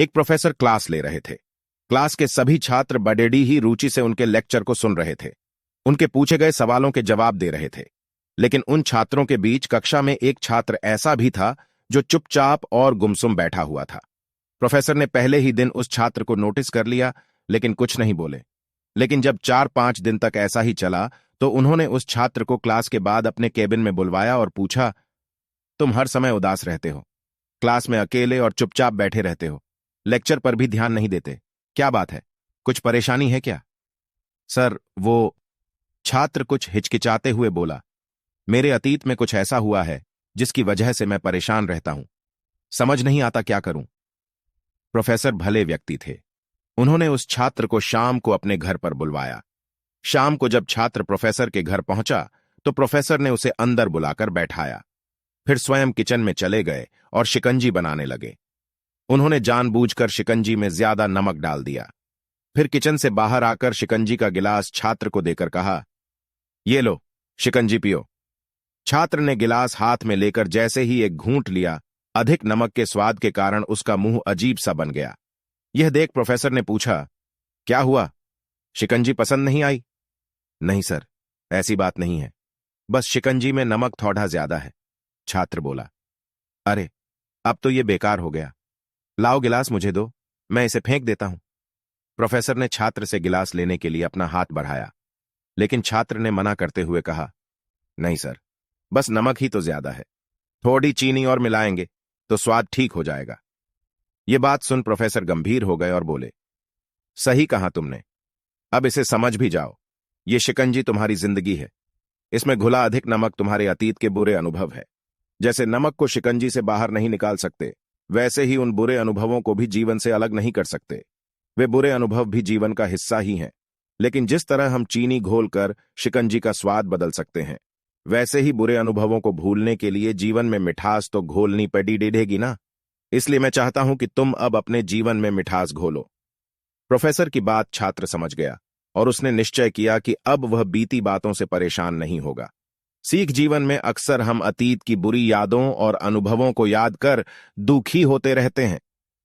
एक professor class ले रहे थे। क्लास के सभी छात्र बड़ेडी ही रुचि से उनके लेक्चर को सुन रहे थे। उनके पूछे गए सवालों के जवाब दे रहे थे। लेकिन उन छात्रों के बीच कक्षा में एक छात्र ऐसा भी था जो चुपचाप और गुमसुम बैठा हुआ था। प्रोफेसर ने पहले ही दिन उस छात्र को नोटिस कर लिया, लेकिन कुछ नहीं बोले। लेकिन जब 4-5 दिन तक ऐसा ही चला तो उन्होंने उस छात्र को क्लास के बाद अपने केबिन में बुलवाया और पूछा, तुम हर समय उदास रहते हो, क्लास में अकेले और चुपचाप बैठे रहते हो, लेक्चर पर भी ध्यान नहीं देते, क्या बात है, कुछ परेशानी है क्या? सर, वो छात्र कुछ हिचकिचाते हुए बोला, मेरे अतीत में कुछ ऐसा हुआ है जिसकी वजह से मैं परेशान रहता हूं, समझ नहीं आता क्या करूं। प्रोफेसर भले व्यक्ति थे। उन्होंने उस छात्र को शाम को अपने घर पर बुलवाया। शाम को जब छात्र प्रोफेसर के घर पहुंचा तो प्रोफेसर ने उसे अंदर बुलाकर बैठाया। फिर स्वयं किचन में चले गए और शिकंजी बनाने लगे। उन्होंने जानबूझकर शिकंजी में ज्यादा नमक डाल दिया। फिर किचन से बाहर आकर शिकंजी का गिलास छात्र को देकर कहा, ये लो, शिकंजी पियो। छात्र ने गिलास हाथ में लेकर जैसे ही एक घूंट लिया, अधिक नमक के स्वाद के कारण उसका मुंह अजीब सा बन गया। यह देख प्रोफेसर ने पूछा, क्या हुआ, शिकंजी पसंद नहीं आई? नहीं सर, ऐसी बात नहीं है, बस शिकंजी में नमक थोड़ा ज्यादा है, छात्र बोला। अरे, अब तो ये बेकार हो गया, लाओ गिलास मुझे दो, मैं इसे फेंक देता हूं। प्रोफेसर ने छात्र से गिलास लेने के लिए अपना हाथ बढ़ाया, लेकिन छात्र ने मना करते हुए कहा, नहीं सर, बस नमक ही तो ज्यादा है, थोड़ी चीनी और मिलाएंगे तो स्वाद ठीक हो जाएगा। ये बात सुन प्रोफेसर गंभीर हो गए और बोले, सही कहा तुमने, अब इसे समझ भी जाओ, ये शिकंजी तुम्हारी जिंदगी है, इसमें घुला अधिक नमक तुम्हारे अतीत के बुरे अनुभव है। जैसे नमक को शिकंजी से बाहर नहीं निकाल सकते, वैसे ही उन बुरे अनुभवों को भी जीवन से अलग नहीं कर सकते। वे बुरे अनुभव भी जीवन का हिस्सा ही हैं, लेकिन जिस तरह हम चीनी घोलकर शिकंजी का स्वाद बदल सकते हैं, वैसे ही बुरे अनुभवों को भूलने के लिए जीवन में मिठास तो घोलनी पड़ेगी ना। इसलिए मैं चाहता हूं कि तुम अब अपने जीवन में मिठास घोलो। प्रोफेसर की बात छात्र समझ गया और उसने निश्चय किया कि अब वह बीती बातों से परेशान नहीं होगा। सीख जीवन में अक्सर हम अतीत की बुरी यादों और अनुभवों को याद कर दुखी होते रहते हैं।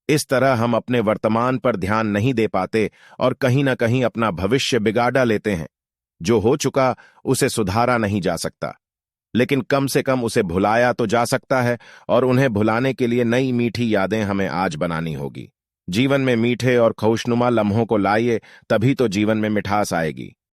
इस तरह हम अपने वर्तमान पर ध्यान नहीं दे पाते और कहीं ना कहीं अपना भविष्य बिगाड़ लेते हैं। जो हो चुका उसे सुधारा नहीं जा सकता, लेकिन कम से कम उसे भुलाया तो जा सकता है, और उन्हें भुलाने के लिए नई मीठी यादें हमें आज बनानी होगी। जीवन में मीठे और खुशनुमा लम्हों को लाइए, तभी तो जीवन में मिठास आएगी।